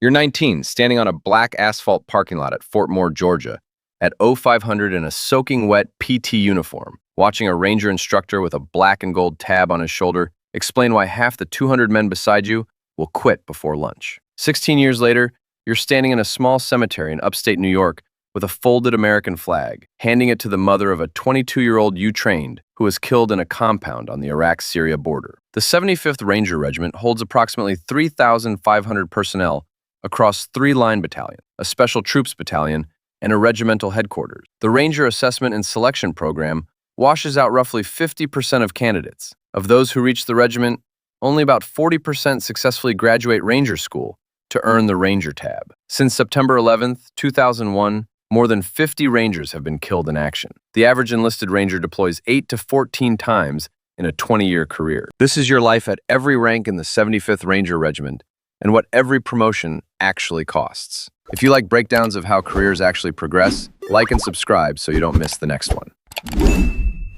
You're 19, standing on a black asphalt parking lot at Fort Moore, Georgia, at 0500 in a soaking wet PT uniform, watching a Ranger instructor with a black and gold tab on his shoulder explain why half the 200 men beside you will quit before lunch. 16 years later, you're standing in a small cemetery in upstate New York with a folded American flag, handing it to the mother of a 22-year-old you trained who was killed in a compound on the Iraq-Syria border. The 75th Ranger Regiment holds approximately 3,500 personnel across 3 line battalions, a special troops battalion, and a regimental headquarters. The Ranger Assessment and Selection Program washes out roughly 50% of candidates. Of those who reach the regiment, only about 40% successfully graduate Ranger School to earn the Ranger tab. Since September 11th, 2001, more than 50 Rangers have been killed in action. The average enlisted Ranger deploys 8 to 14 times in a 20-year career. This is your life at every rank in the 75th Ranger Regiment and what every promotion actually costs. If you like breakdowns of how careers actually progress, like and subscribe so you don't miss the next one.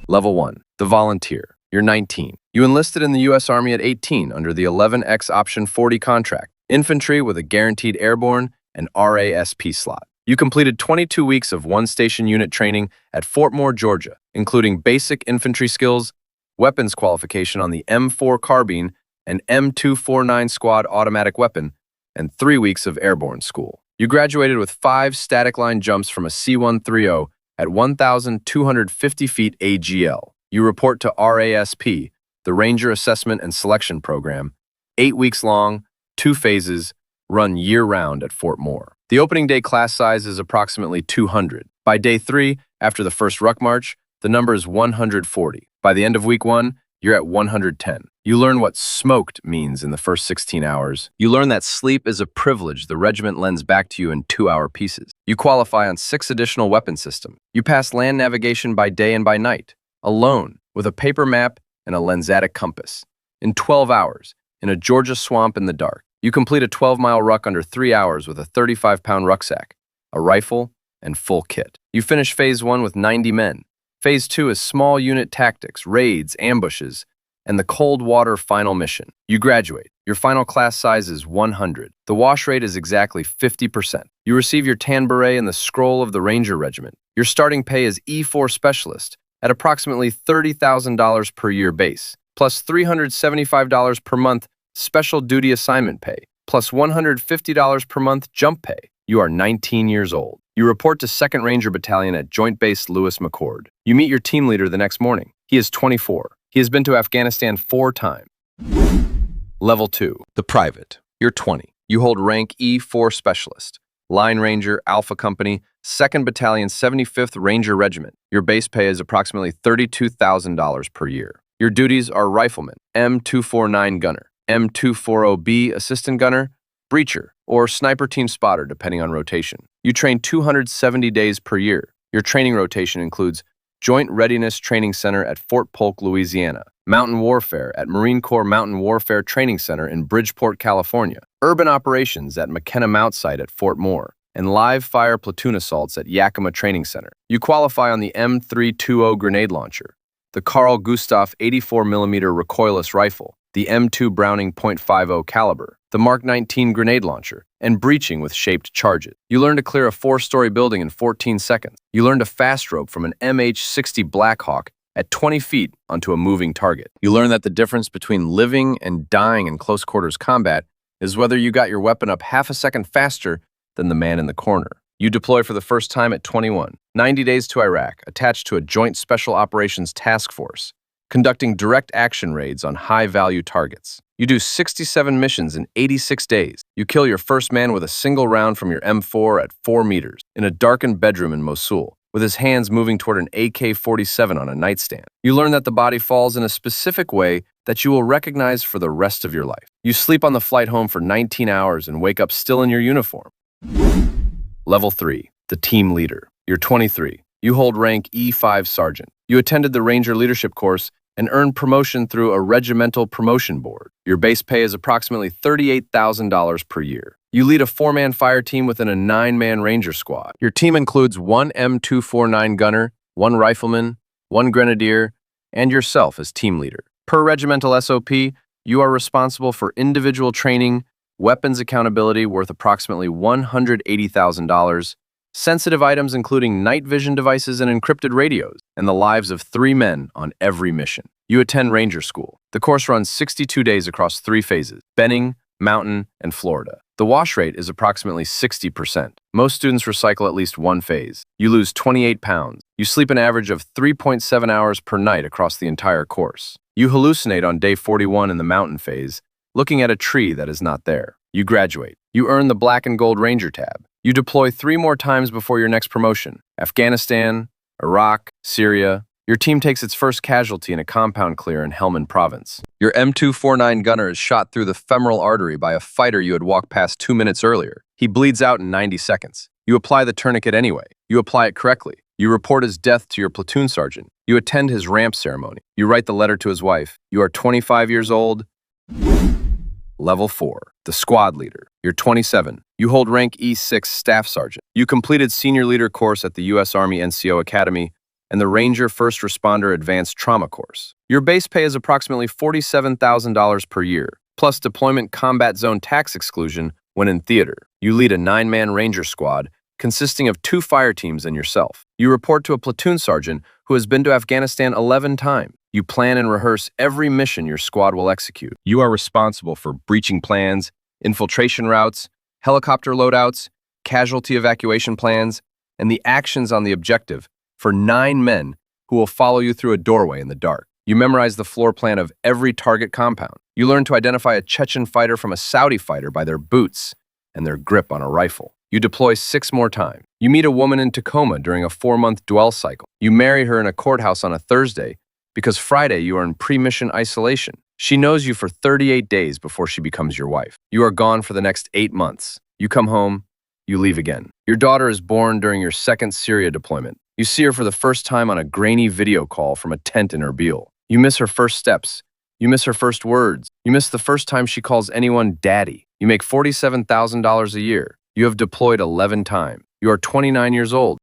Level 1. The Volunteer. You're 19. You enlisted in the U.S. Army at 18 under the 11X Option 40 contract, infantry with a guaranteed airborne and RASP slot. You completed 22 weeks of one-station unit training at Fort Moore, Georgia, including basic infantry skills, weapons qualification on the M4 carbine and M249 squad automatic weapon, and 3 weeks of airborne school. You graduated with 5 static line jumps from a C-130 at 1,250 feet AGL. You report to RASP, the Ranger Assessment and Selection Program, 8 weeks long, 2 phases, run year-round at Fort Moore. The opening day class size is approximately 200. By day 3, after the first ruck march, the number is 140. By the end of week 1, you're at 110. You learn what smoked means in the first 16 hours. You learn that sleep is a privilege the regiment lends back to you in 2-hour pieces. You qualify on 6 additional weapon systems. You pass land navigation by day and by night, alone, with a paper map and a lensatic compass. In 12 hours, in a Georgia swamp in the dark. You complete a 12-mile ruck under 3 hours with a 35-pound rucksack, a rifle, and full kit. You finish Phase 1 with 90 men. Phase 2 is small unit tactics, raids, ambushes, and the cold water final mission. You graduate. Your final class size is 100. The wash rate is exactly 50%. You receive your tan beret and the scroll of the Ranger Regiment. Your starting pay is E4 Specialist at approximately $30,000 per year base, plus $375 per month special duty assignment pay, plus $150 per month jump pay. You are 19 years old. You report to 2nd Ranger Battalion at Joint Base Lewis McChord. You meet your team leader the next morning. He is 24. He has been to Afghanistan 4 times. Level 2. The Private. You're 20. You hold rank E4 Specialist, Line Ranger, Alpha Company, 2nd Battalion, 75th Ranger Regiment. Your base pay is approximately $32,000 per year. Your duties are Rifleman, M249 Gunner, M240B Assistant Gunner, Breacher, or Sniper Team Spotter depending on rotation. You train 270 days per year. Your training rotation includes Joint Readiness Training Center at Fort Polk, Louisiana, Mountain Warfare at Marine Corps Mountain Warfare Training Center in Bridgeport, California, Urban Operations at McKenna Mount Site at Fort Moore, and live fire platoon assaults at Yakima Training Center. You qualify on the M320 grenade launcher, the Carl Gustaf 84mm recoilless rifle, the M2 Browning .50 caliber, the Mark 19 grenade launcher, and breaching with shaped charges. You learn to clear a 4-story building in 14 seconds. You learn to fast rope from an MH-60 Blackhawk at 20 feet onto a moving target. You learn that the difference between living and dying in close quarters combat is whether you got your weapon up half a second faster than the man in the corner. You deploy for the first time at 21, 90 days to Iraq, attached to a Joint Special Operations Task Force, conducting direct action raids on high-value targets. You do 67 missions in 86 days. You kill your first man with a single round from your M4 at 4 meters in a darkened bedroom in Mosul, with his hands moving toward an AK-47 on a nightstand. You learn that the body falls in a specific way that you will recognize for the rest of your life. You sleep on the flight home for 19 hours and wake up still in your uniform. Level 3. The Team Leader. You're 23. You hold rank E5 Sergeant. You attended the Ranger Leadership Course and earned promotion through a regimental promotion board. Your base pay is approximately $38,000 per year. You lead a 4-man fire team within a 9-man Ranger squad. Your team includes 1 M249 gunner, 1 rifleman, 1 grenadier, and yourself as team leader. Per regimental SOP, you are responsible for individual training, weapons accountability worth approximately $180,000, sensitive items including night vision devices and encrypted radios, and the lives of 3 men on every mission. You attend Ranger School. The course runs 62 days across 3 phases: Benning, Mountain, and Florida. The wash rate is approximately 60%. Most students recycle at least 1 phase. You lose 28 pounds. You sleep an average of 3.7 hours per night across the entire course. You hallucinate on day 41 in the Mountain phase, looking at a tree that is not there. You graduate. You earn the Black and Gold Ranger tab. You deploy 3 more times before your next promotion: Afghanistan, Iraq, Syria. Your team takes its first casualty in a compound clear in Helmand Province. Your M249 gunner is shot through the femoral artery by a fighter you had walked past 2 minutes earlier. He bleeds out in 90 seconds. You apply the tourniquet anyway. You apply it correctly. You report his death to your platoon sergeant. You attend his ramp ceremony. You write the letter to his wife. You are 25 years old. Level 4, the squad leader. You're 27. You hold rank E6 staff sergeant. You completed senior leader course at the U.S. Army NCO Academy and the Ranger First Responder Advanced Trauma course. Your base pay is approximately $47,000 per year, plus deployment combat zone tax exclusion when in theater. You lead a 9-man Ranger squad consisting of 2 fire teams and yourself. You report to a platoon sergeant who has been to Afghanistan 11 times. You plan and rehearse every mission your squad will execute. You are responsible for breaching plans, infiltration routes, helicopter loadouts, casualty evacuation plans, and the actions on the objective for 9 men who will follow you through a doorway in the dark. You memorize the floor plan of every target compound. You learn to identify a Chechen fighter from a Saudi fighter by their boots and their grip on a rifle. You deploy 6 more times. You meet a woman in Tacoma during a 4-month dwell cycle. You marry her in a courthouse on a Thursday because Friday you are in pre-mission isolation. She knows you for 38 days before she becomes your wife. You are gone for the next 8 months. You come home, you leave again. Your daughter is born during your 2nd Syria deployment. You see her for the first time on a grainy video call from a tent in Erbil. You miss her first steps. You miss her first words. You miss the first time she calls anyone daddy. You make $47,000 a year. You have deployed 11 times. You are 29 years old.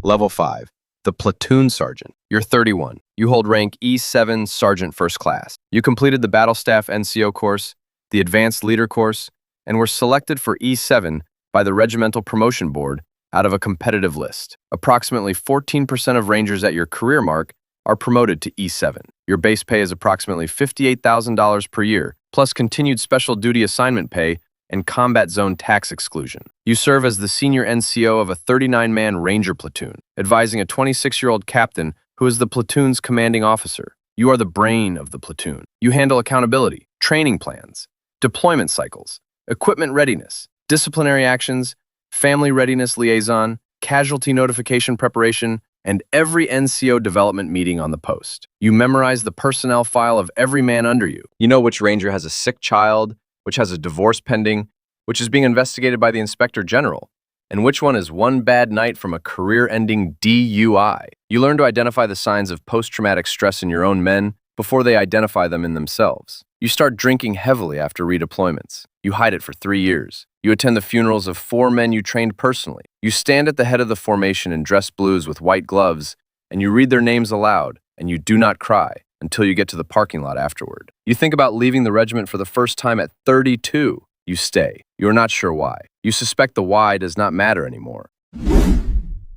Level 5, the platoon sergeant. You're 31. You hold rank E7 Sergeant First Class. You completed the Battle Staff NCO course, the Advanced Leader course, and were selected for E7 by the Regimental Promotion Board out of a competitive list. Approximately 14% of Rangers at your career mark are promoted to E7. Your base pay is approximately $58,000 per year, plus continued special duty assignment pay and combat zone tax exclusion. You serve as the senior NCO of a 39-man Ranger platoon, advising a 26-year-old captain who is the platoon's commanding officer. You are the brain of the platoon. You handle accountability, training plans, deployment cycles, equipment readiness, disciplinary actions, family readiness liaison, casualty notification preparation, and every NCO development meeting on the post. You memorize the personnel file of every man under you. You know which Ranger has a sick child, which has a divorce pending, which is being investigated by the Inspector General, and which one is one bad night from a career-ending DUI. You learn to identify the signs of post-traumatic stress in your own men before they identify them in themselves. You start drinking heavily after redeployments. You hide it for 3 years. You attend the funerals of 4 men you trained personally. You stand at the head of the formation in dress blues with white gloves, and you read their names aloud, and you do not cry until you get to the parking lot afterward. You think about leaving the regiment for the first time at 32. You stay. You are not sure why. You suspect the why does not matter anymore.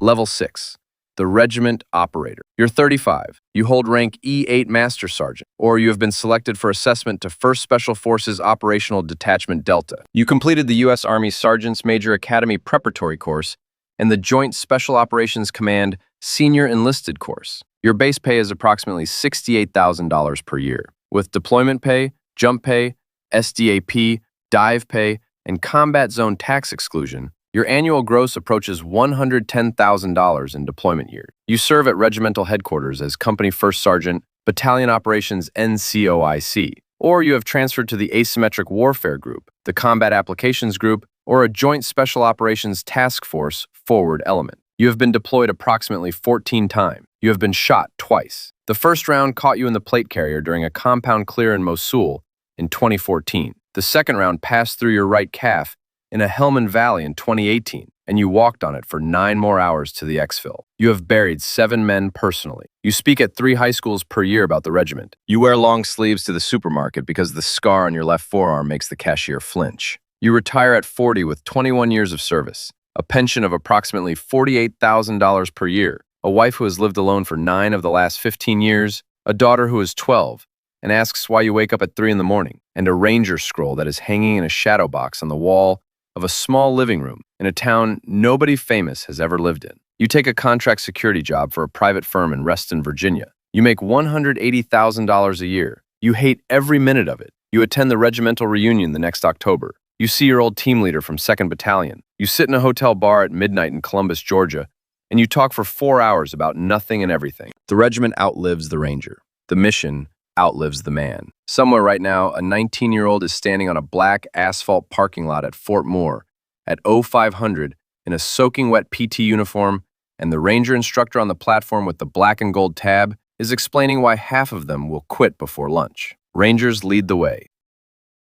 Level 6, the regiment operator. You're 35. You hold rank E8 Master Sergeant, or you have been selected for assessment to 1st Special Forces Operational Detachment Delta. You completed the U.S. Army Sergeants Major Academy Preparatory course and the Joint Special Operations Command Senior Enlisted course. Your base pay is approximately $68,000 per year. With deployment pay, jump pay, SDAP, dive pay, and combat zone tax exclusion, your annual gross approaches $110,000 in deployment year. You serve at regimental headquarters as Company First Sergeant, Battalion Operations NCOIC, or you have transferred to the Asymmetric Warfare Group, the Combat Applications Group, or a Joint Special Operations Task Force Forward Element. You have been deployed approximately 14 times. You have been shot twice. The first round caught you in the plate carrier during a compound clear in Mosul in 2014. The second round passed through your right calf in a Helmand Valley in 2018. and you walked on it for 9 more hours to the exfil. You have buried 7 men personally. You speak at 3 high schools per year about the regiment. You wear long sleeves to the supermarket because the scar on your left forearm makes the cashier flinch. You retire at 40 with 21 years of service, a pension of approximately $48,000 per year, a wife who has lived alone for 9 of the last 15 years, a daughter who is 12, and asks why you wake up at 3 in the morning, and a Ranger scroll that is hanging in a shadow box on the wall of a small living room in a town nobody famous has ever lived in. You take a contract security job for a private firm in Reston, Virginia. You make $180,000 a year. You hate every minute of it. You attend the regimental reunion the next October. You see your old team leader from 2nd Battalion. You sit in a hotel bar at midnight in Columbus, Georgia, and you talk for 4 hours about nothing and everything. The regiment outlives the Ranger. The mission outlives the man. Somewhere right now, a 19-year-old is standing on a black asphalt parking lot at Fort Moore at 0500 in a soaking wet PT uniform, and the Ranger instructor on the platform with the black and gold tab is explaining why half of them will quit before lunch. Rangers lead the way.